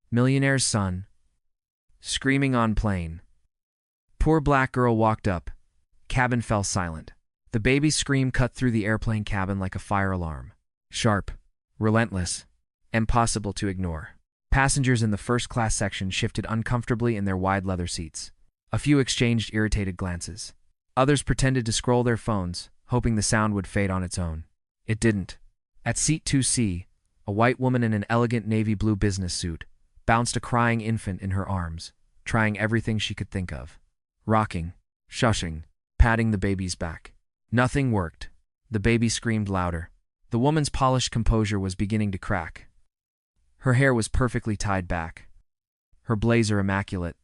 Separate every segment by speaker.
Speaker 1: Millionaire's son. Screaming on plane. Poor black girl walked up. Cabin fell silent. The baby's scream cut through the airplane cabin like a fire alarm. Sharp, relentless, impossible to ignore. Passengers in the first-class section shifted uncomfortably in their wide leather seats. A few exchanged irritated glances. Others pretended to scroll their phones, hoping the sound would fade on its own. It didn't. At seat 2C, a white woman in an elegant navy blue business suit bounced a crying infant in her arms, trying everything she could think of. Rocking, shushing, patting the baby's back. Nothing worked. The baby screamed louder. The woman's polished composure was beginning to crack. Her hair was perfectly tied back, her blazer immaculate,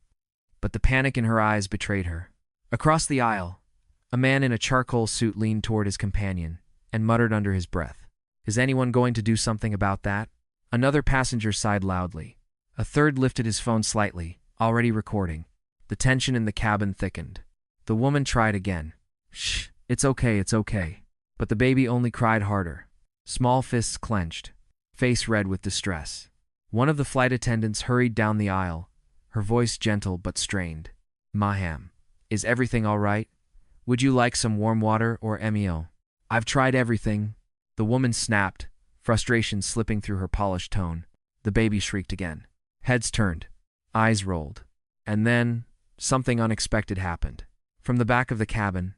Speaker 1: but the panic in her eyes betrayed her. Across the aisle, a man in a charcoal suit leaned toward his companion and muttered under his breath, "Is anyone going to do something about that?" Another passenger sighed loudly. A third lifted his phone slightly, already recording. The tension in the cabin thickened. The woman tried again. "Shh, it's okay. But the baby only cried harder. Small fists clenched, face red with distress. One of the flight attendants hurried down the aisle, her voice gentle but strained. "Maham, is everything all right? Would you like some warm water or meal?" "I've tried everything," the woman snapped, frustration slipping through her polished tone. The baby shrieked again. Heads turned, eyes rolled. And then, something unexpected happened. From the back of the cabin,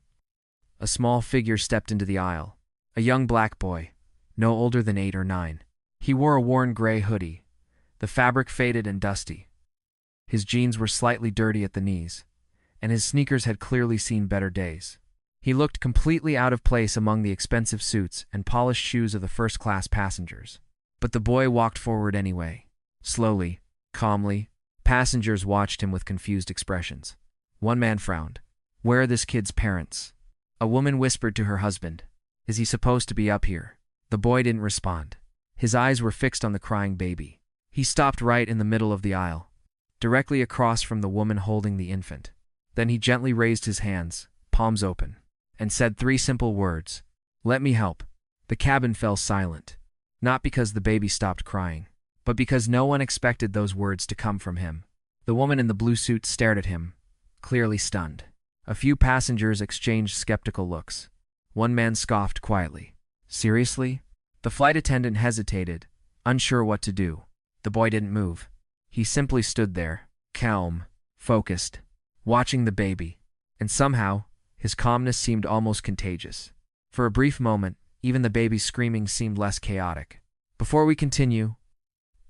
Speaker 1: a small figure stepped into the aisle. A young black boy, no older than 8 or 9. He wore a worn gray hoodie, the fabric faded and dusty. His jeans were slightly dirty at the knees, and his sneakers had clearly seen better days. He looked completely out of place among the expensive suits and polished shoes of the first-class passengers. But the boy walked forward anyway. Slowly, calmly, passengers watched him with confused expressions. One man frowned. "Where are this kid's parents?" A woman whispered to her husband, "Is he supposed to be up here?" The boy didn't respond. His eyes were fixed on the crying baby. He stopped right in the middle of the aisle, directly across from the woman holding the infant. Then he gently raised his hands, palms open, and said 3 simple words, "Let me help." The cabin fell silent, not because the baby stopped crying, but because no one expected those words to come from him. The woman in the blue suit stared at him, clearly stunned. A few passengers exchanged skeptical looks. One man scoffed quietly. "Seriously?" The flight attendant hesitated, unsure what to do. The boy didn't move. He simply stood there, calm, focused, watching the baby, and somehow, his calmness seemed almost contagious. For a brief moment, even the baby's screaming seemed less chaotic. Before we continue,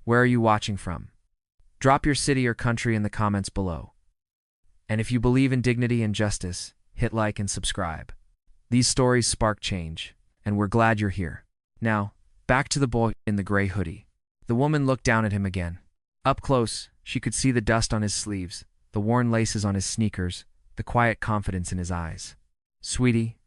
Speaker 1: where are you watching from? Drop your city or country in the comments below. And if you believe in dignity and justice, hit like and subscribe. These stories spark change, and we're glad you're here. Now, back to the boy in the gray hoodie. The woman looked down at him again. Up close, she could see the dust on his sleeves, the worn laces on his sneakers, the quiet confidence in his eyes. "Sweetie,"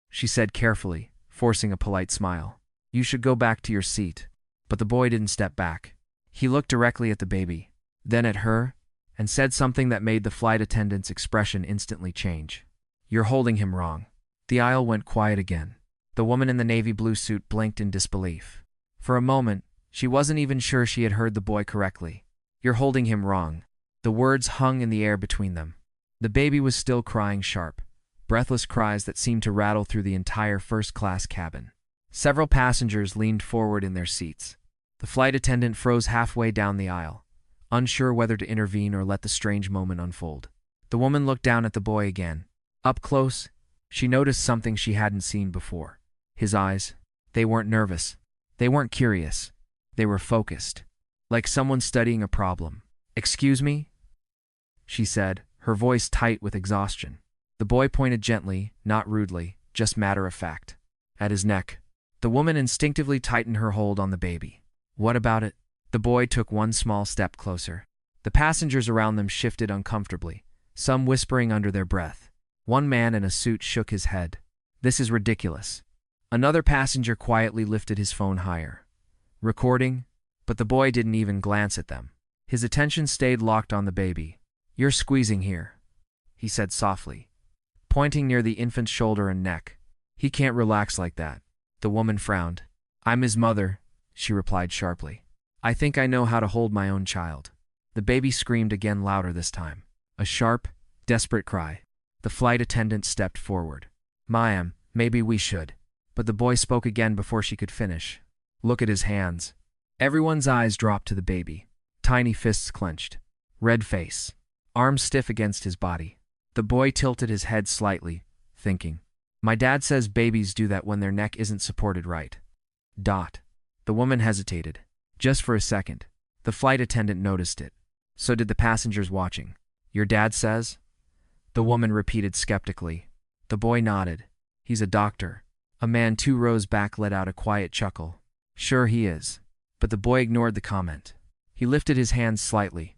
Speaker 1: she said carefully, forcing a polite smile, "you should go back to your seat." But the boy didn't step back. He looked directly at the baby, then at her, and said something that made the flight attendant's expression instantly change. "You're holding him wrong." The aisle went quiet again. The woman in the navy blue suit blinked in disbelief. For a moment, she wasn't even sure she had heard the boy correctly. "You're holding him wrong." The words hung in the air between them. The baby was still crying sharp, breathless cries that seemed to rattle through the entire first-class cabin. Several passengers leaned forward in their seats. The flight attendant froze halfway down the aisle, unsure whether to intervene or let the strange moment unfold. The woman looked down at the boy again. Up close, she noticed something she hadn't seen before. His eyes, they weren't nervous. They weren't curious. They were focused, like someone studying a problem. "Excuse me?" she said, her voice tight with exhaustion. The boy pointed gently, not rudely, just matter of fact, at his neck. The woman instinctively tightened her hold on the baby. "What about it?" The boy took one small step closer. The passengers around them shifted uncomfortably, some whispering under their breath. One man in a suit shook his head. "This is ridiculous." Another passenger quietly lifted his phone higher, recording, but the boy didn't even glance at them. His attention stayed locked on the baby. "You're squeezing here," he said softly, pointing near the infant's shoulder and neck. "He can't relax like that." The woman frowned. "I'm his mother," she replied sharply. "I think I know how to hold my own child." The baby screamed again, louder this time. A sharp, desperate cry. The flight attendant stepped forward. "Ma'am, maybe we should." But the boy spoke again before she could finish. "Look at his hands." Everyone's eyes dropped to the baby. Tiny fists clenched. Red face. Arms stiff against his body. The boy tilted his head slightly, thinking. "My dad says babies do that when their neck isn't supported right." Dot. The woman hesitated. Just for a second. The flight attendant noticed it. So did the passengers watching. "Your dad says?" The woman repeated skeptically. The boy nodded. "He's a doctor." A man 2 rows back let out a quiet chuckle. "Sure he is." But the boy ignored the comment. He lifted his hands slightly,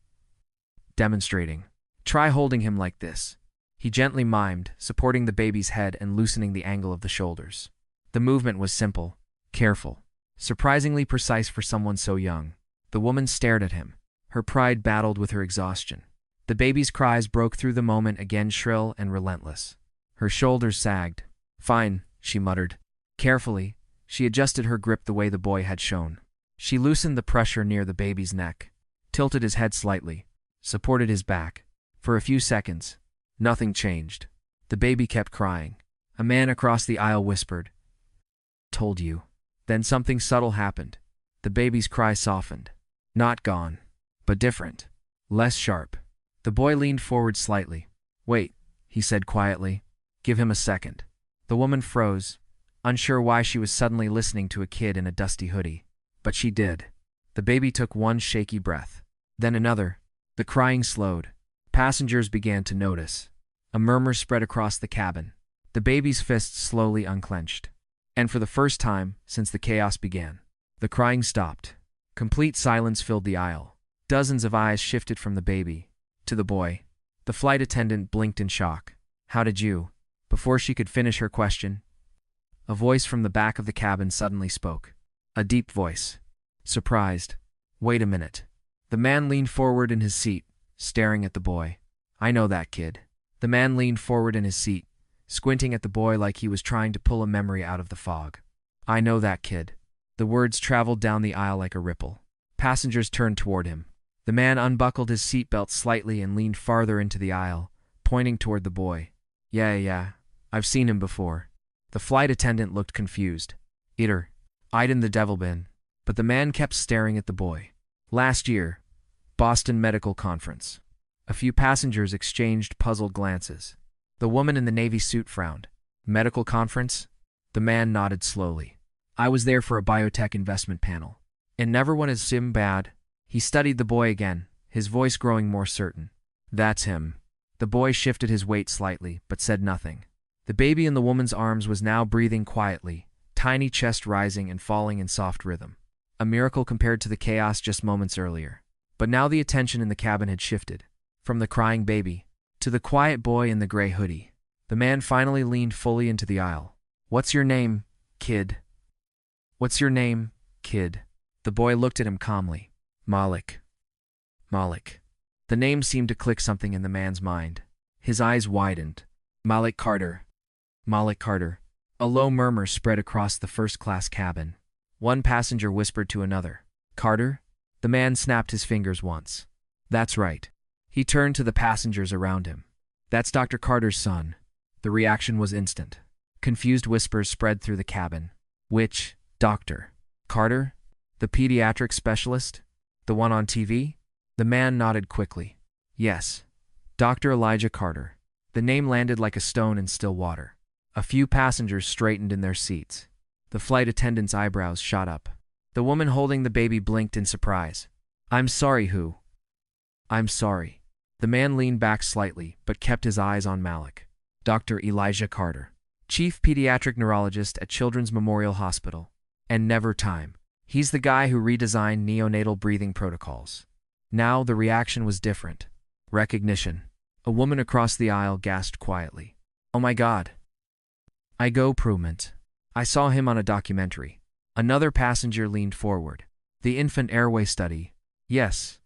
Speaker 1: demonstrating. "Try holding him like this." He gently mimed, supporting the baby's head and loosening the angle of the shoulders. The movement was simple, careful, surprisingly precise for someone so young. The woman stared at him. Her pride battled with her exhaustion. The baby's cries broke through the moment, again shrill and relentless. Her shoulders sagged. "Fine," she muttered. Carefully, she adjusted her grip the way the boy had shown. She loosened the pressure near the baby's neck, tilted his head slightly, supported his back. For a few seconds, nothing changed. The baby kept crying. A man across the aisle whispered, "Told you." Then something subtle happened. The baby's cry softened. Not gone, but different. Less sharp. The boy leaned forward slightly. "Wait," he said quietly. "Give him a second." The woman froze, unsure why she was suddenly listening to a kid in a dusty hoodie. But she did. The baby took one shaky breath. Then another. The crying slowed. Passengers began to notice. A murmur spread across the cabin. The baby's fists slowly unclenched. And for the first time since the chaos began, the crying stopped. Complete silence filled the aisle. Dozens of eyes shifted from the baby to the boy. The flight attendant blinked in shock. "How did you?" Before she could finish her question, a voice from the back of the cabin suddenly spoke. A deep voice. Surprised. "Wait a minute." The man leaned forward in his seat, staring at the boy. "I know that kid." The man leaned forward in his seat, squinting at the boy like he was trying to pull a memory out of the fog. "I know that kid." The words traveled down the aisle like a ripple. Passengers turned toward him. The man unbuckled his seatbelt slightly and leaned farther into the aisle, pointing toward the boy. Yeah, I've seen him before." The flight attendant looked confused. "I'd in the devil bin." But the man kept staring at the boy. "Last year, Boston Medical Conference." A few passengers exchanged puzzled glances. The woman in the navy suit frowned. "Medical conference?" The man nodded slowly. "I was there for a biotech investment panel. And never went as sim bad." He studied the boy again, his voice growing more certain. "That's him." The boy shifted his weight slightly, but said nothing. The baby in the woman's arms was now breathing quietly, tiny chest rising and falling in soft rhythm. A miracle compared to the chaos just moments earlier. But now the attention in the cabin had shifted. From the crying baby to the quiet boy in the gray hoodie. The man finally leaned fully into the aisle. "What's your name, kid?" "What's your name, kid?" The boy looked at him calmly. Malik. Malik. The name seemed to click something in the man's mind. His eyes widened. Malik Carter. Malik Carter. A low murmur spread across the first-class cabin. One passenger whispered to another, "Carter?" The man snapped his fingers once. "That's right." He turned to the passengers around him. "That's Dr. Carter's son." The reaction was instant. Confused whispers spread through the cabin. "Which doctor? Carter? The pediatric specialist? The one on TV?" The man nodded quickly. "Yes. Dr. Elijah Carter." The name landed like a stone in still water. A few passengers straightened in their seats. The flight attendant's eyebrows shot up. The woman holding the baby blinked in surprise. "I'm sorry, who?" "I'm sorry." The man leaned back slightly, but kept his eyes on Malik. "Dr. Elijah Carter, chief pediatric neurologist at Children's Memorial Hospital. And never time. He's the guy who redesigned neonatal breathing protocols." Now the reaction was different. Recognition. A woman across the aisle gasped quietly. "Oh my God. I go Prudent. I saw him on a documentary." Another passenger leaned forward. "The infant airway study. Yes.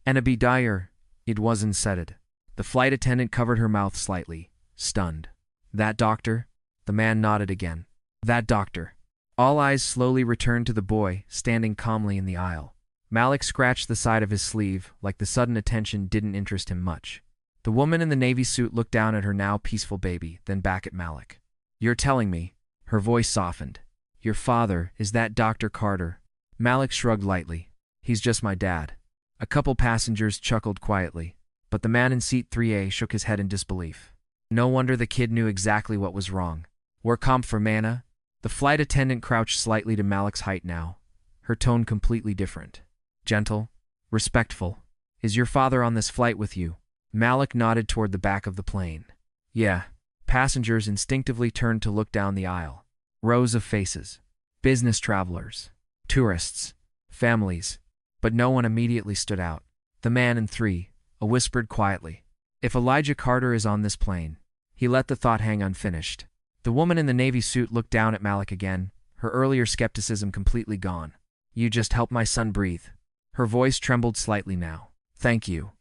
Speaker 1: And a Dyer. It wasn't said." The flight attendant covered her mouth slightly, stunned. "That doctor?" The man nodded again. "That doctor." All eyes slowly returned to the boy, standing calmly in the aisle. Malik scratched the side of his sleeve, like the sudden attention didn't interest him much. The woman in the navy suit looked down at her now peaceful baby, then back at Malik. "You're telling me," her voice softened. "Your father, is that Dr. Carter?" Malik shrugged lightly. "He's just my dad." A couple passengers chuckled quietly, but the man in seat 3A shook his head in disbelief. No wonder the kid knew exactly what was wrong. "We're comp for mana?" The flight attendant crouched slightly to Malik's height now, her tone completely different. "Gentle, respectful. Is your father on this flight with you?" Malik nodded toward the back of the plane. "Yeah." Passengers instinctively turned to look down the aisle. Rows of faces. Business travelers. Tourists. Families. But no one immediately stood out. The man in 3, whispered quietly. "If Elijah Carter is on this plane." He let the thought hang unfinished. The woman in the navy suit looked down at Malik again, her earlier skepticism completely gone. "You just helped my son breathe." Her voice trembled slightly now. "Thank you."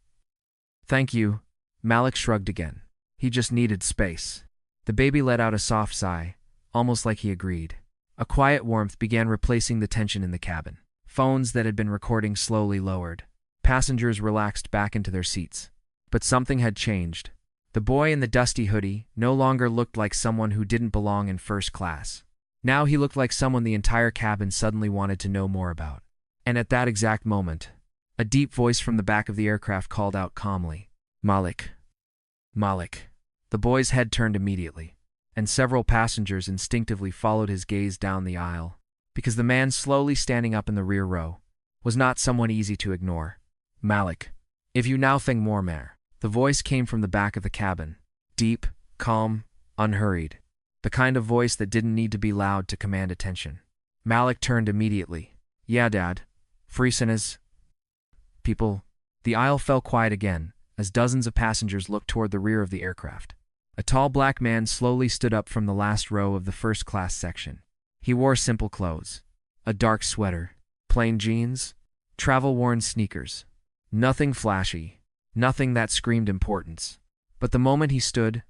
Speaker 1: "Thank you." Malik shrugged again. He just needed space. The baby let out a soft sigh, almost like he agreed. A quiet warmth began replacing the tension in the cabin. Phones that had been recording slowly lowered. Passengers relaxed back into their seats. But something had changed. The boy in the dusty hoodie no longer looked like someone who didn't belong in first class. Now he looked like someone the entire cabin suddenly wanted to know more about. And at that exact moment, a deep voice from the back of the aircraft called out calmly, "Malik. Malik." The boy's head turned immediately, and several passengers instinctively followed his gaze down the aisle, because the man slowly standing up in the rear row was not someone easy to ignore. "Malik. If you now think more, Mayor." The voice came from the back of the cabin, deep, calm, unhurried, the kind of voice that didn't need to be loud to command attention. Malik turned immediately. "Yeah, Dad. Friesen people." The aisle fell quiet again, as dozens of passengers looked toward the rear of the aircraft. A tall black man slowly stood up from the last row of the first-class section. He wore simple clothes. A dark sweater, plain jeans, travel-worn sneakers. Nothing flashy, nothing that screamed importance. But the moment he stood,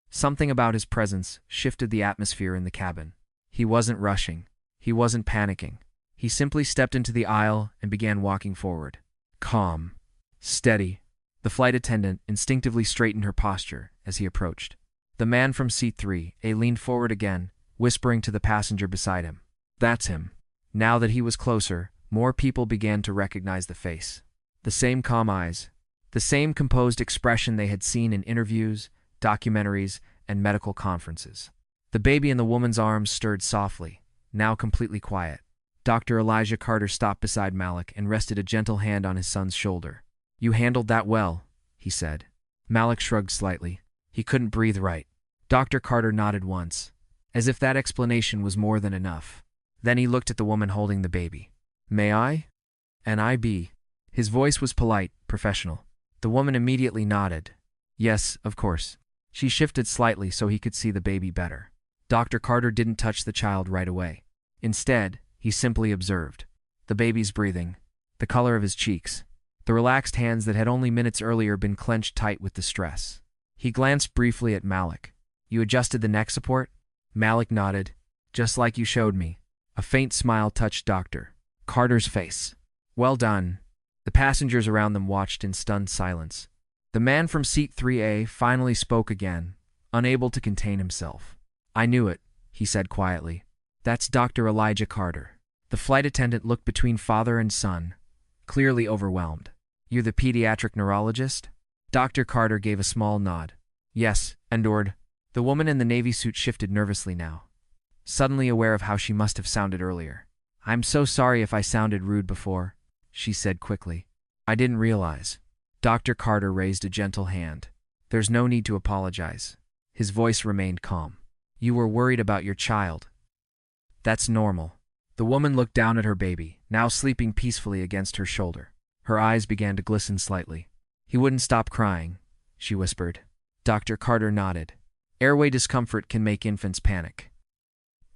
Speaker 1: something about his presence shifted the atmosphere in the cabin. He wasn't rushing. He wasn't panicking. He simply stepped into the aisle and began walking forward. Calm. Steady. The flight attendant instinctively straightened her posture as he approached. The man from seat 3A leaned forward again, whispering to the passenger beside him. "That's him." Now that he was closer, more people began to recognize the face. The same calm eyes, the same composed expression they had seen in interviews, documentaries, and medical conferences. The baby in the woman's arms stirred softly, now completely quiet. Dr. Elijah Carter stopped beside Malik and rested a gentle hand on his son's shoulder. "You handled that well," he said. Malik shrugged slightly. He couldn't breathe right. Dr. Carter nodded once, as if that explanation was more than enough. Then he looked at the woman holding the baby. "May I? And I be?" His voice was polite, professional. The woman immediately nodded. "Yes, of course." She shifted slightly so he could see the baby better. Dr. Carter didn't touch the child right away. Instead, he simply observed. The baby's breathing, the color of his cheeks, the relaxed hands that had only minutes earlier been clenched tight with distress. He glanced briefly at Malik. "You adjusted the neck support?" Malik nodded. "Just like you showed me." A faint smile touched Dr. Carter's face. "Well done." The passengers around them watched in stunned silence. The man from seat 3A finally spoke again, unable to contain himself. "I knew it," he said quietly. "That's Dr. Elijah Carter." The flight attendant looked between father and son, clearly overwhelmed. "You're the pediatric neurologist?" Dr. Carter gave a small nod. "Yes, endured." The woman in the navy suit shifted nervously now, suddenly aware of how she must have sounded earlier. "I'm so sorry if I sounded rude before," she said quickly. "I didn't realize." Dr. Carter raised a gentle hand. "There's no need to apologize." His voice remained calm. "You were worried about your child. That's normal." The woman looked down at her baby, now sleeping peacefully against her shoulder. Her eyes began to glisten slightly. "He wouldn't stop crying," she whispered. Dr. Carter nodded. "Airway discomfort can make infants panic.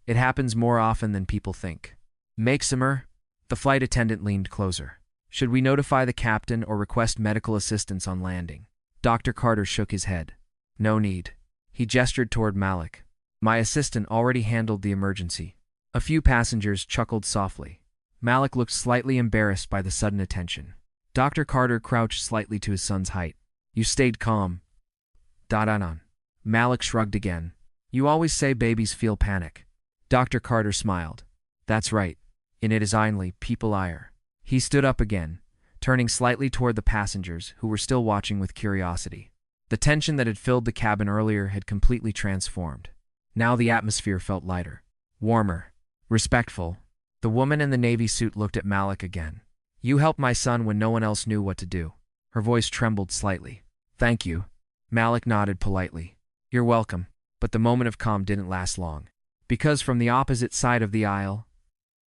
Speaker 1: It happens more often than people think." "Maximer?" The flight attendant leaned closer. "Should we notify the captain or request medical assistance on landing?" Dr. Carter shook his head. "No need." He gestured toward Malik. "My assistant already handled the emergency." A few passengers chuckled softly. Malik looked slightly embarrassed by the sudden attention. Dr. Carter crouched slightly to his son's height. You stayed calm. On. Malik shrugged again. You always say babies feel panic. Dr. Carter smiled. That's right. In it is only people ire. He stood up again, turning slightly toward the passengers who were still watching with curiosity. The tension that had filled the cabin earlier had completely transformed. Now the atmosphere felt lighter, warmer, respectful. The woman in the navy suit looked at Malik again. You helped my son when no one else knew what to do. Her voice trembled slightly. Thank you. Malik nodded politely. You're welcome. But the moment of calm didn't last long. Because from the opposite side of the aisle,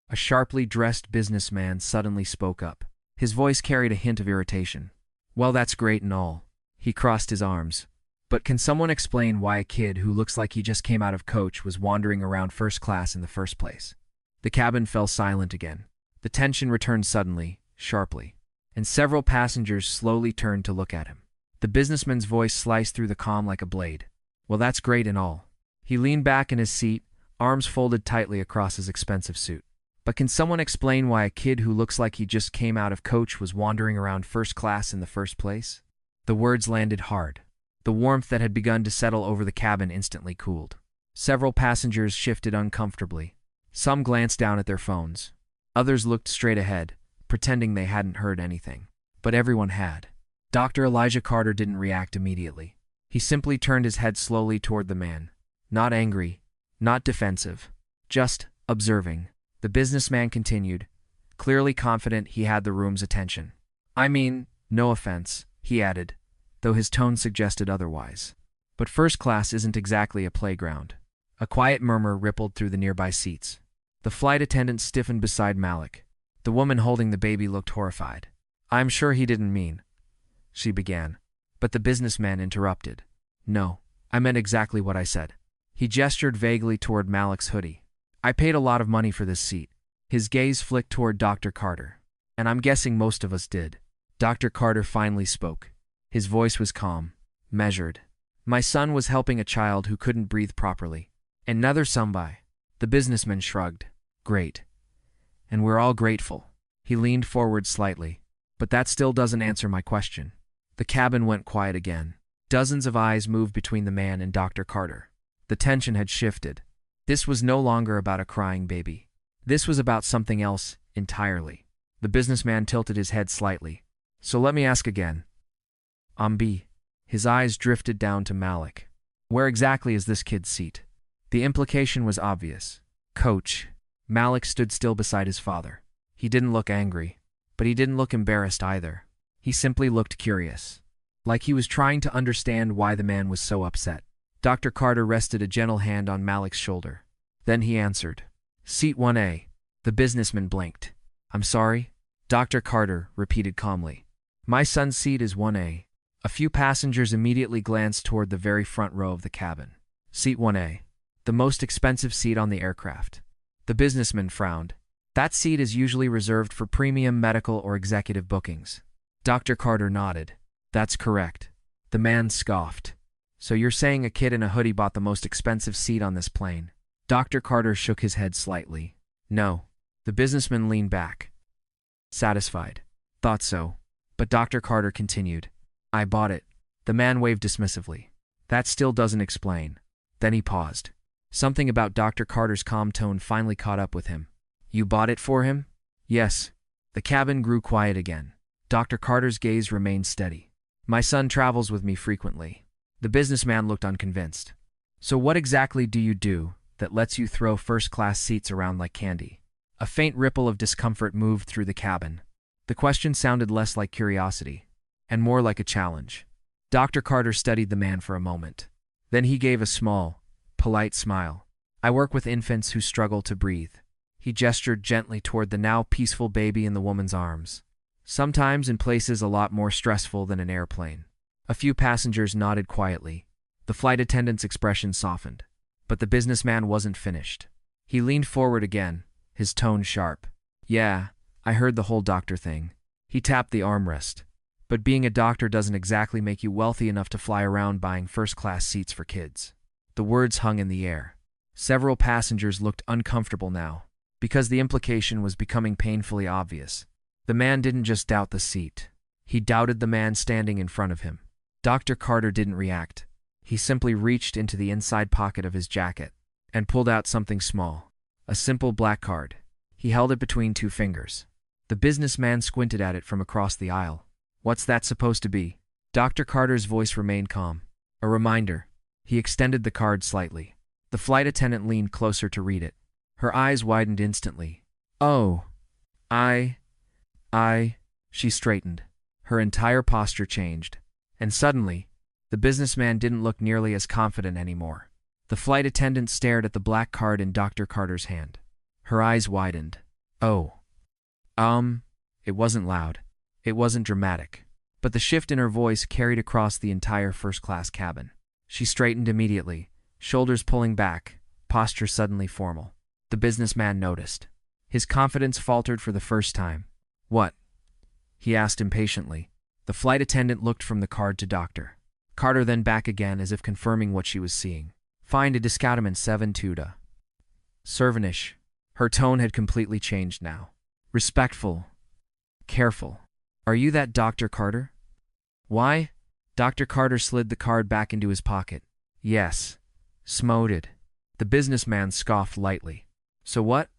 Speaker 1: a sharply dressed businessman suddenly spoke up. His voice carried a hint of irritation. Well, that's great and all. He crossed his arms. But can someone explain why a kid who looks like he just came out of coach was wandering around first class in the first place? The cabin fell silent again. The tension returned suddenly, sharply, and several passengers slowly turned to look at him. The businessman's voice sliced through the calm like a blade. Well, that's great and all. He leaned back in his seat, arms folded tightly across his expensive suit. But can someone explain why a kid who looks like he just came out of coach was wandering around first class in the first place? The words landed hard. The warmth that had begun to settle over the cabin instantly cooled. Several passengers shifted uncomfortably. Some glanced down at their phones. Others looked straight ahead, pretending they hadn't heard anything. But everyone had. Dr. Elijah Carter didn't react immediately. He simply turned his head slowly toward the man. Not angry, not defensive, just observing. The businessman continued, clearly confident he had the room's attention. I mean, no offense, he added, though his tone suggested otherwise. But first class isn't exactly a playground. A quiet murmur rippled through the nearby seats. The flight attendant stiffened beside Malik. The woman holding the baby looked horrified. I'm sure he didn't mean, she began. But the businessman interrupted. No, I meant exactly what I said. He gestured vaguely toward Malik's hoodie. I paid a lot of money for this seat. His gaze flicked toward Dr. Carter. And I'm guessing most of us did. Dr. Carter finally spoke. His voice was calm, measured. My son was helping a child who couldn't breathe properly. Another somebody. The businessman shrugged. Great. And we're all grateful. He leaned forward slightly. But that still doesn't answer my question. The cabin went quiet again. Dozens of eyes moved between the man and Dr. Carter. The tension had shifted. This was no longer about a crying baby. This was about something else entirely. The businessman tilted his head slightly. So let me ask again. B. His eyes drifted down to Malik. Where exactly is this kid's seat? The implication was obvious. Coach. Malik stood still beside his father. He didn't look angry, but he didn't look embarrassed either. He simply looked curious. Like he was trying to understand why the man was so upset. Dr. Carter rested a gentle hand on Malik's shoulder. Then he answered. Seat 1A. The businessman blinked. I'm sorry? Dr. Carter repeated calmly. My son's seat is 1A. A few passengers immediately glanced toward the very front row of the cabin. Seat 1A. The most expensive seat on the aircraft. The businessman frowned. That seat is usually reserved for premium medical or executive bookings. Dr. Carter nodded. That's correct. The man scoffed. So you're saying a kid in a hoodie bought the most expensive seat on this plane? Dr. Carter shook his head slightly. No. The businessman leaned back. Satisfied. Thought so. But Dr. Carter continued. I bought it. The man waved dismissively. That still doesn't explain. Then he paused. Something about Dr. Carter's calm tone finally caught up with him. You bought it for him? Yes. The cabin grew quiet again. Dr. Carter's gaze remained steady. My son travels with me frequently. The businessman looked unconvinced. So what exactly do you do that lets you throw first-class seats around like candy? A faint ripple of discomfort moved through the cabin. The question sounded less like curiosity, and more like a challenge. Dr. Carter studied the man for a moment. Then he gave a small, polite smile. I work with infants who struggle to breathe. He gestured gently toward the now peaceful baby in the woman's arms. Sometimes in places a lot more stressful than an airplane. A few passengers nodded quietly. The flight attendant's expression softened. But the businessman wasn't finished. He leaned forward again, his tone sharp. Yeah, I heard the whole doctor thing. He tapped the armrest. But being a doctor doesn't exactly make you wealthy enough to fly around buying first-class seats for kids. The words hung in the air. Several passengers looked uncomfortable now. because the implication was becoming painfully obvious. The man didn't just doubt the seat. He doubted the man standing in front of him. Dr. Carter didn't react. He simply reached into the inside pocket of his jacket and pulled out something small, a simple black card. He held it between two fingers. The businessman squinted at it from across the aisle. "What's that supposed to be?" Dr. Carter's voice remained calm. "A reminder." He extended the card slightly. The flight attendant leaned closer to read it. Her eyes widened instantly. "Oh, I... She straightened. Her entire posture changed. And suddenly, the businessman didn't look nearly as confident anymore. The flight attendant stared at the black card in Dr. Carter's hand. Her eyes widened. "Oh. It wasn't loud. It wasn't dramatic. But the shift in her voice carried across the entire first-class cabin. She straightened immediately, shoulders pulling back, posture suddenly formal. The businessman noticed. His confidence faltered for the first time. "What?" he asked impatiently. The flight attendant looked from the card to Dr. Carter, then back again as if confirming what she was seeing. "Find a discount 7 tuda. Servanish." Her tone had completely changed now. Respectful. Careful. "Are you that Dr. Carter?" "Why?" Dr. Carter slid the card back into his pocket. "Yes." Smoted. The businessman scoffed lightly. "So what?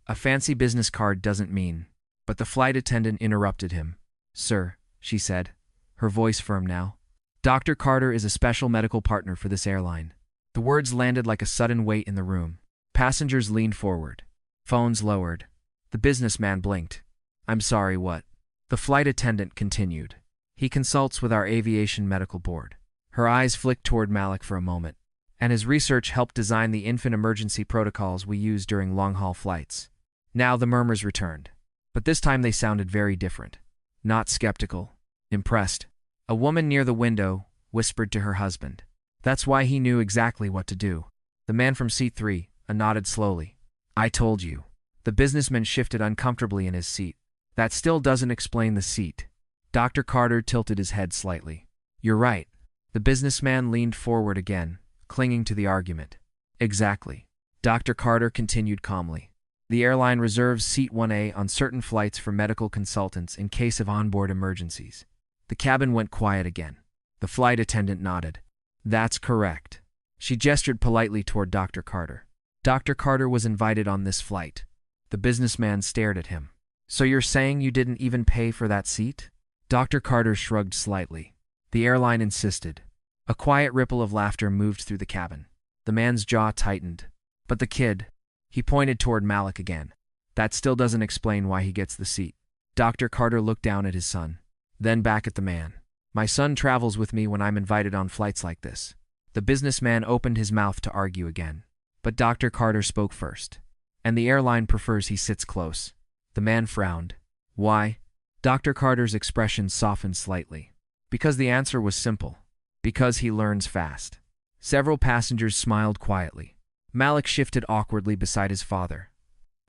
Speaker 1: A fancy business card doesn't mean..." But the flight attendant interrupted him. "Sir," she said, her voice firm now, "Dr. Carter is a special medical partner for this airline." The words landed like a sudden weight in the room. Passengers leaned forward. Phones lowered. The businessman blinked. "I'm sorry, what?" The flight attendant continued. "He consults with our aviation medical board." Her eyes flicked toward Malik for a moment. "And his research helped design the infant emergency protocols we use during long-haul flights." Now the murmurs returned. But this time they sounded very different. Not skeptical. Impressed. A woman near the window whispered to her husband. That's why he knew exactly what to do. The man from seat 3 nodded slowly. "I told you." The businessman shifted uncomfortably in his seat. "That still doesn't explain the seat." Dr. Carter tilted his head slightly. "You're right." The businessman leaned forward again, clinging to the argument. "Exactly." Dr. Carter continued calmly. "The airline reserves seat 1A on certain flights for medical consultants in case of onboard emergencies." The cabin went quiet again. The flight attendant nodded. "That's correct." She gestured politely toward Dr. Carter. Dr. Carter was invited on this flight. The businessman stared at him. "So you're saying you didn't even pay for that seat?" Dr. Carter shrugged slightly. The airline insisted. A quiet ripple of laughter moved through the cabin. The man's jaw tightened. "But the kid..." He pointed toward Malik again. "That still doesn't explain why he gets the seat." Dr. Carter looked down at his son, then back at the man. "My son travels with me when I'm invited on flights like this." The businessman opened his mouth to argue again. But Dr. Carter spoke first. "And the airline prefers he sits close." The man frowned. "Why?" Dr. Carter's expression softened slightly. "Because the answer was simple. Because he learns fast." Several passengers smiled quietly. Malik shifted awkwardly beside his father,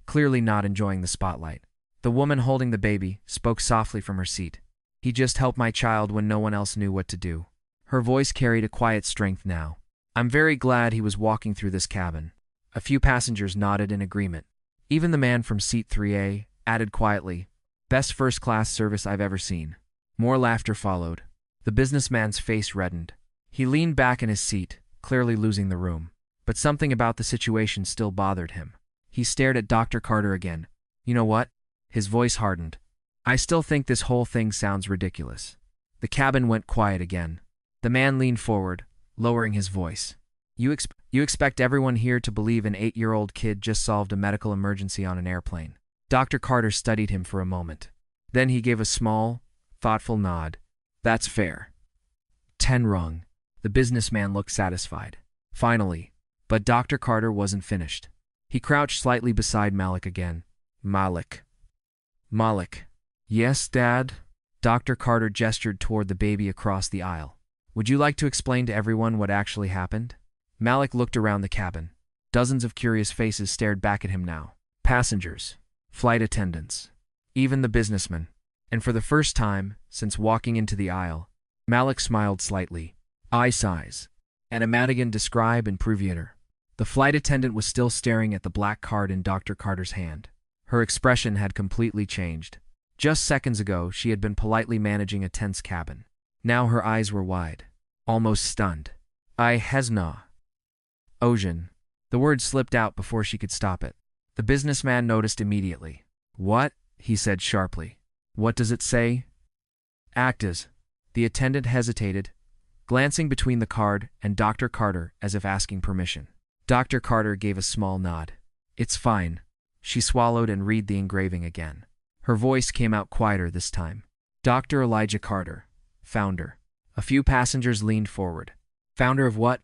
Speaker 1: clearly not enjoying the spotlight. The woman holding the baby spoke softly from her seat. "He just helped my child when no one else knew what to do." Her voice carried a quiet strength now. "I'm very glad he was walking through this cabin." A few passengers nodded in agreement. Even the man from seat 3A added quietly, "Best first-class service I've ever seen." More laughter followed. The businessman's face reddened. He leaned back in his seat, clearly losing the room. But something about the situation still bothered him. He stared at Dr. Carter again. "You know what?" His voice hardened. "I still think this whole thing sounds ridiculous." The cabin went quiet again. The man leaned forward, lowering his voice. You expect everyone here to believe an 8-year-old kid just solved a medical emergency on an airplane." Dr. Carter studied him for a moment. Then he gave a small, thoughtful nod. "That's fair." 10 rung. The businessman looked satisfied. Finally. But Dr. Carter wasn't finished. He crouched slightly beside Malik again. "Malik." "Malik." "Yes, Dad?" Dr. Carter gestured toward the baby across the aisle. "Would you like to explain to everyone what actually happened?" Malik looked around the cabin. Dozens of curious faces stared back at him now. Passengers, flight attendants, even the businessman. And for the first time, since walking into the aisle, Malik smiled slightly. "I size. And a Madigan describe and prove yeter." The flight attendant was still staring at the black card in Dr. Carter's hand. Her expression had completely changed. Just seconds ago, she had been politely managing a tense cabin. Now her eyes were wide, almost stunned. I hasna. Ocean. The word slipped out before she could stop it. The businessman noticed immediately. What? He said sharply. What does it say? Actas. The attendant hesitated, glancing between the card and Dr. Carter as if asking permission. Dr. Carter gave a small nod. It's fine. She swallowed and read the engraving again. Her voice came out quieter this time. Dr. Elijah Carter, founder. A few passengers leaned forward. Founder of what?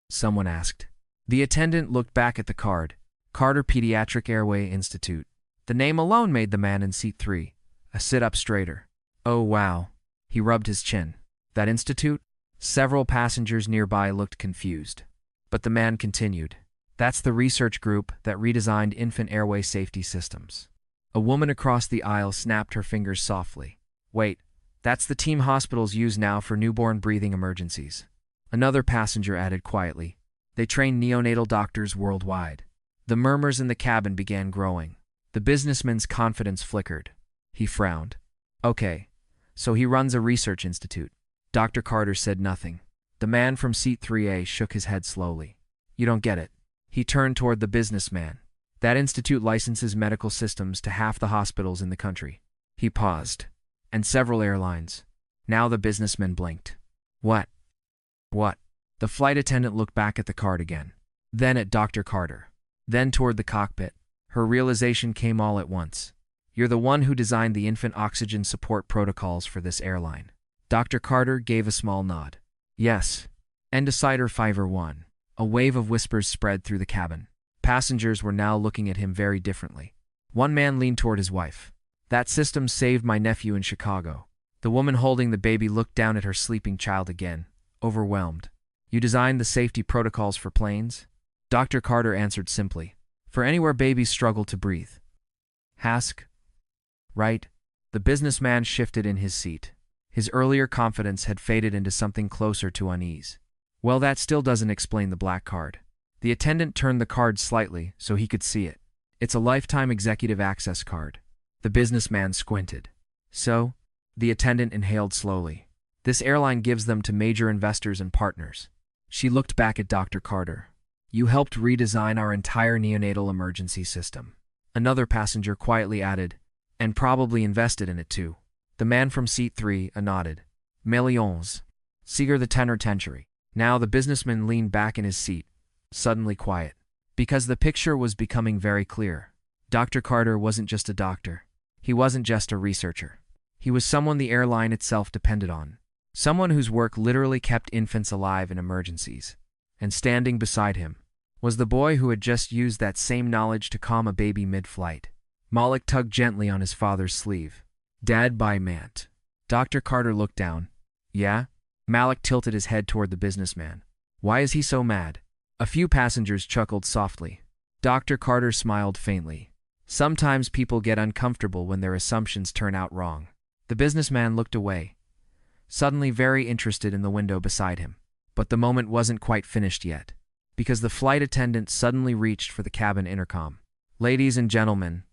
Speaker 1: Someone asked. The attendant looked back at the card. Carter Pediatric Airway Institute. The name alone made the man in seat 3 a sit-up straighter. Oh wow. He rubbed his chin. That institute? Several passengers nearby looked confused. But the man continued. That's the research group that redesigned infant airway safety systems. A woman across the aisle snapped her fingers softly. Wait, that's the team hospitals use now for newborn breathing emergencies. Another passenger added quietly. They train neonatal doctors worldwide. The murmurs in the cabin began growing. The businessman's confidence flickered. He frowned. Okay, so he runs a research institute. Dr. Carter said nothing. The man from seat 3A shook his head slowly. You don't get it. He turned toward the businessman. That institute licenses medical systems to half the hospitals in the country. He paused. And several airlines. Now the businessman blinked. What? What? The flight attendant looked back at the card again. Then at Dr. Carter. Then toward the cockpit. Her realization came all at once. You're the one who designed the infant oxygen support protocols for this airline. Dr. Carter gave a small nod. Yes. Endecider 501. A wave of whispers spread through the cabin. Passengers were now looking at him very differently. One man leaned toward his wife. That system saved my nephew in Chicago. The woman holding the baby looked down at her sleeping child again, overwhelmed. You designed the safety protocols for planes? Dr. Carter answered simply. For anywhere babies struggle to breathe. Hask? Right? The businessman shifted in his seat. His earlier confidence had faded into something closer to unease. Well, that still doesn't explain the black card. The attendant turned the card slightly so he could see it. It's a lifetime executive access card. The businessman squinted. So? The attendant inhaled slowly. This airline gives them to major investors and partners. She looked back at Dr. Carter. You helped redesign our entire neonatal emergency system. Another passenger quietly added, and probably invested in it too. The man from seat 3 nodded. Millions. Seeger the tenor-tentury. Now the businessman leaned back in his seat, suddenly quiet. Because the picture was becoming very clear. Dr. Carter wasn't just a doctor. He wasn't just a researcher. He was someone the airline itself depended on. Someone whose work literally kept infants alive in emergencies. And standing beside him was the boy who had just used that same knowledge to calm a baby mid-flight. Malik tugged gently on his father's sleeve. Dad by Mant. Dr. Carter looked down. Yeah? Malik tilted his head toward the businessman. Why is he so mad? A few passengers chuckled softly. Dr. Carter smiled faintly. Sometimes people get uncomfortable when their assumptions turn out wrong. The businessman looked away, suddenly very interested in the window beside him. But the moment wasn't quite finished yet, because the flight attendant suddenly reached for the cabin intercom. Ladies and gentlemen,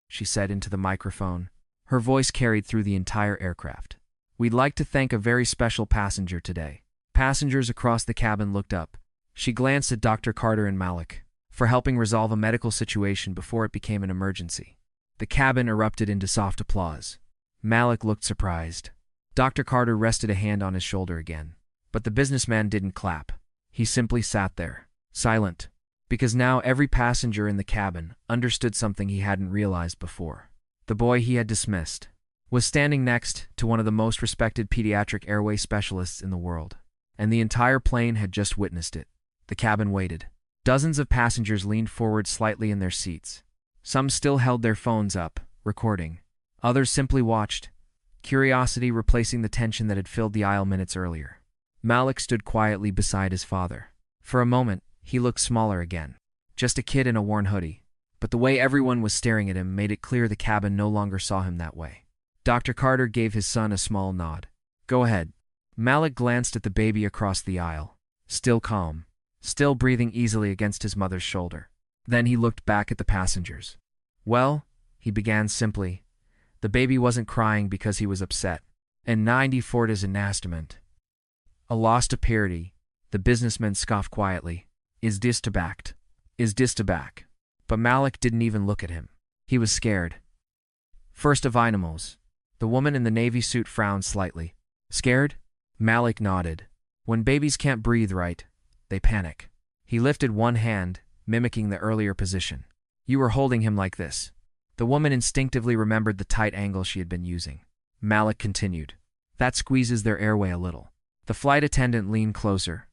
Speaker 1: she said into the microphone. Her voice carried through the entire aircraft. We'd like to thank a very special passenger today. Passengers across the cabin looked up. She glanced at Dr. Carter and Malik for helping resolve a medical situation before it became an emergency. The cabin erupted into soft applause. Malik looked surprised. Dr. Carter rested a hand on his shoulder again. But the businessman didn't clap. He simply sat there, silent, because now every passenger in the cabin understood something he hadn't realized before. The boy he had dismissed was standing next to one of the most respected pediatric airway specialists in the world, and the entire plane had just witnessed it. The cabin waited. Dozens of passengers leaned forward slightly in their seats. Some still held their phones up, recording. Others simply watched, curiosity replacing the tension that had filled the aisle minutes earlier. Malik stood quietly beside his father. For a moment, he looked smaller again. Just a kid in a worn hoodie. But the way everyone was staring at him made it clear the cabin no longer saw him that way. Dr. Carter gave his son a small nod. Go ahead. Malik glanced at the baby across the aisle. Still calm. still breathing easily against his mother's shoulder. Then he looked back at the passengers. Well, he began simply, the baby wasn't crying because he was upset. And 94 is an estimate. A loss to parity. The businessman scoffed quietly. Is this to backed? Is this to back? But Malik didn't even look at him. He was scared. First of animals. The woman in the navy suit frowned slightly. Scared? Malik nodded. When babies can't breathe right, they panic. He lifted one hand, mimicking the earlier position. You were holding him like this. The woman instinctively remembered the tight angle she had been using. Malik continued. That squeezes their airway a little. The flight attendant leaned closer,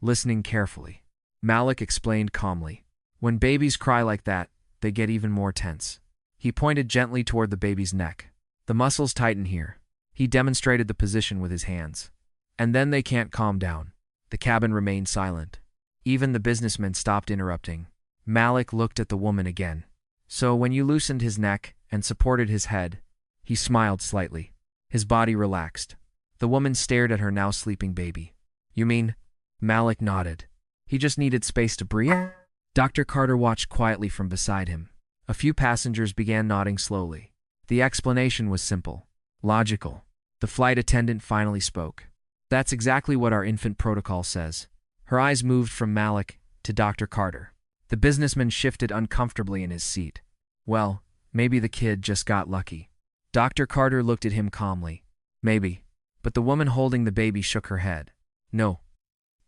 Speaker 1: listening carefully. Malik explained calmly. When babies cry like that, they get even more tense. He pointed gently toward the baby's neck. The muscles tighten here. He demonstrated the position with his hands. And then they can't calm down. The cabin remained silent. Even the businessman stopped interrupting. Malik looked at the woman again. So when you loosened his neck and supported his head, he smiled slightly. His body relaxed. The woman stared at her now sleeping baby. You mean? Malik nodded. He just needed space to breathe? Dr. Carter watched quietly from beside him. A few passengers began nodding slowly. The explanation was simple, logical. The flight attendant finally spoke. That's exactly what our infant protocol says. Her eyes moved from Malik to Dr. Carter. The businessman shifted uncomfortably in his seat. Well, maybe the kid just got lucky. Dr. Carter looked at him calmly. Maybe. But the woman holding the baby shook her head. No.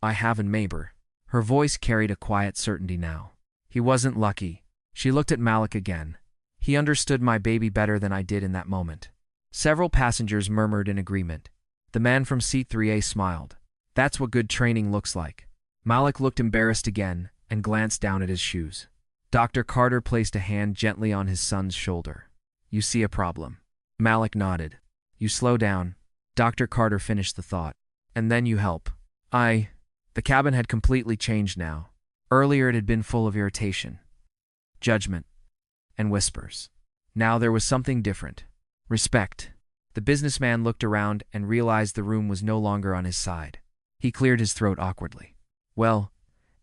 Speaker 1: I haven't, maybe. Her voice carried a quiet certainty now. He wasn't lucky. She looked at Malik again. He understood my baby better than I did in that moment. Several passengers murmured in agreement. The man from seat 3A smiled. That's what good training looks like. Malik looked embarrassed again and glanced down at his shoes. Dr. Carter placed a hand gently on his son's shoulder. You see a problem. Malik nodded. You slow down. Dr. Carter finished the thought. And then you help. The cabin had completely changed now. Earlier it had been full of irritation, judgment, and whispers. Now there was something different. Respect. The businessman looked around and realized the room was no longer on his side. He cleared his throat awkwardly. Well,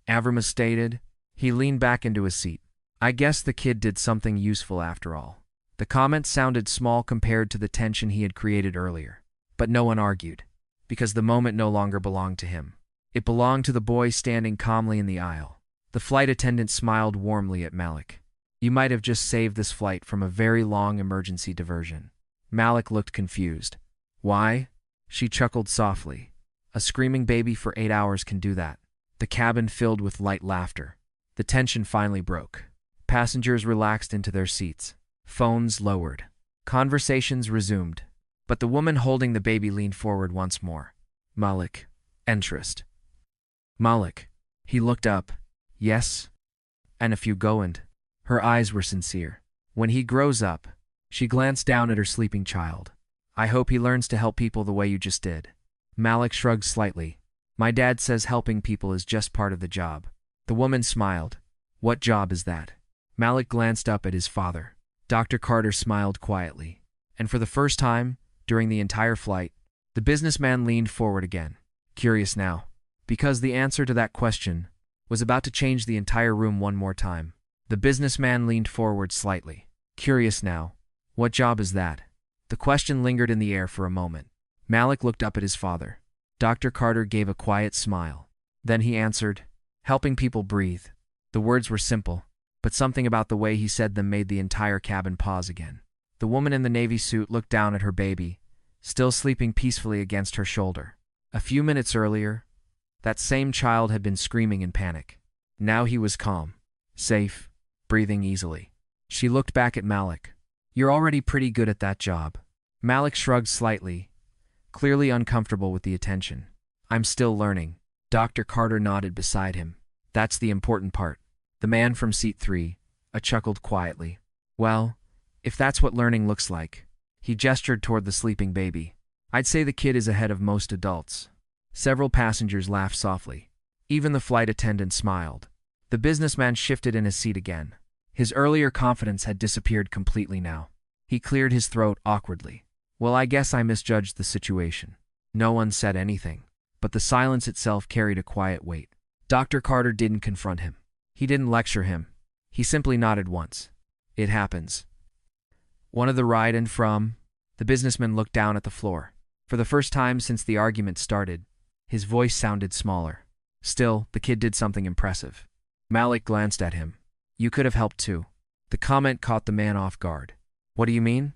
Speaker 1: Avrama stated. He leaned back into his seat. I guess the kid did something useful after all. The comment sounded small compared to the tension he had created earlier. But no one argued, because the moment no longer belonged to him. It belonged to the boy standing calmly in the aisle. The flight attendant smiled warmly at Malik. You might have just saved this flight from a very long emergency diversion. Malik looked confused. Why? She chuckled softly. A screaming baby for 8 hours can do that. The cabin filled with light laughter. The tension finally broke. Passengers relaxed into their seats. Phones lowered. Conversations resumed. But the woman holding the baby leaned forward once more. Malik. Interest. Malik. He looked up. Yes? And if you go and... Her eyes were sincere. When he grows up... She glanced down at her sleeping child. I hope he learns to help people the way you just did. Malik shrugged slightly. My dad says helping people is just part of the job. The woman smiled. What job is that? Malik glanced up at his father. Dr. Carter smiled quietly. And for the first time, during the entire flight, the businessman leaned forward again. Curious now. Because the answer to that question was about to change the entire room one more time. The businessman leaned forward slightly. Curious now. What job is that? The question lingered in the air for a moment. Malik looked up at his father. Dr. Carter gave a quiet smile. Then he answered, helping people breathe. The words were simple, but something about the way he said them made the entire cabin pause again. The woman in the navy suit looked down at her baby, still sleeping peacefully against her shoulder. A few minutes earlier, that same child had been screaming in panic. Now he was calm, safe, breathing easily. She looked back at Malik. You're already pretty good at that job. Malik shrugged slightly, clearly uncomfortable with the attention. I'm still learning. Dr. Carter nodded beside him. That's the important part. The man from seat 3, chuckled quietly. Well, if that's what learning looks like. He gestured toward the sleeping baby. I'd say the kid is ahead of most adults. Several passengers laughed softly. Even the flight attendant smiled. The businessman shifted in his seat again. His earlier confidence had disappeared completely now. He cleared his throat awkwardly. Well, I guess I misjudged the situation. No one said anything, but the silence itself carried a quiet weight. Dr. Carter didn't confront him. He didn't lecture him. He simply nodded once. It happens. One of the ride and from. The businessman looked down at the floor. For the first time since the argument started, his voice sounded smaller. Still, the kid did something impressive. Malik glanced at him. You could have helped too. The comment caught the man off guard. What do you mean?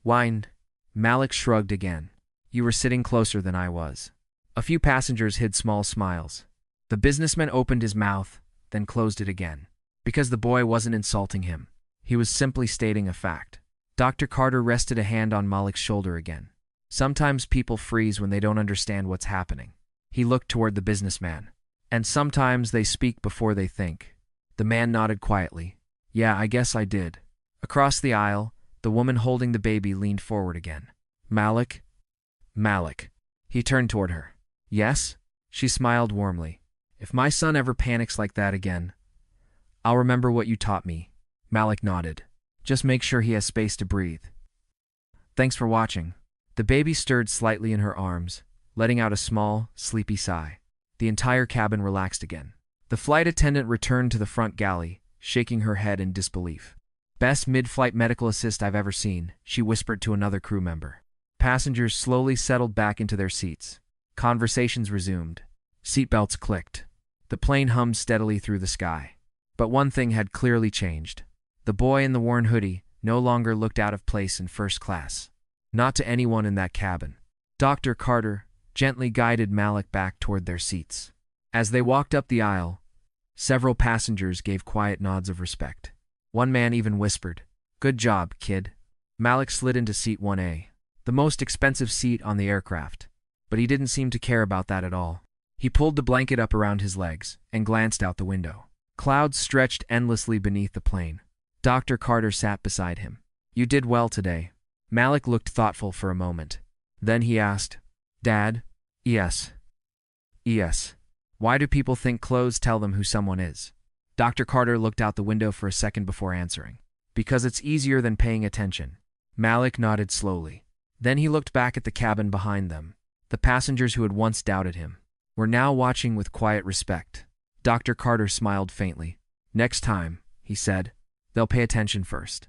Speaker 1: Whined. Malik shrugged again. You were sitting closer than I was. A few passengers hid small smiles. The businessman opened his mouth, then closed it again. Because the boy wasn't insulting him. He was simply stating a fact. Dr. Carter rested a hand on Malik's shoulder again. Sometimes people freeze when they don't understand what's happening. He looked toward the businessman. And sometimes they speak before they think. The man nodded quietly. Yeah, I guess I did. Across the aisle, the woman holding the baby leaned forward again. Malik? Malik. He turned toward her. Yes? She smiled warmly. If my son ever panics like that again, I'll remember what you taught me. Malik nodded. Just make sure he has space to breathe. Thanks for watching. The baby stirred slightly in her arms, letting out a small, sleepy sigh. The entire cabin relaxed again. The flight attendant returned to the front galley, shaking her head in disbelief. Best mid-flight medical assist I've ever seen, she whispered to another crew member. Passengers slowly settled back into their seats. Conversations resumed. Seatbelts clicked. The plane hummed steadily through the sky. But one thing had clearly changed. The boy in the worn hoodie no longer looked out of place in first class. Not to anyone in that cabin. Dr. Carter gently guided Malik back toward their seats. As they walked up the aisle, several passengers gave quiet nods of respect. One man even whispered, "Good job, kid." Malik slid into seat 1A, the most expensive seat on the aircraft. But he didn't seem to care about that at all. He pulled the blanket up around his legs and glanced out the window. Clouds stretched endlessly beneath the plane. Dr. Carter sat beside him. You did well today. Malik looked thoughtful for a moment. Then he asked, Dad? Yes. Yes. Why do people think clothes tell them who someone is? Dr. Carter looked out the window for a second before answering. Because it's easier than paying attention. Malik nodded slowly. Then he looked back at the cabin behind them. The passengers who had once doubted him were now watching with quiet respect. Dr. Carter smiled faintly. Next time, he said, they'll pay attention first.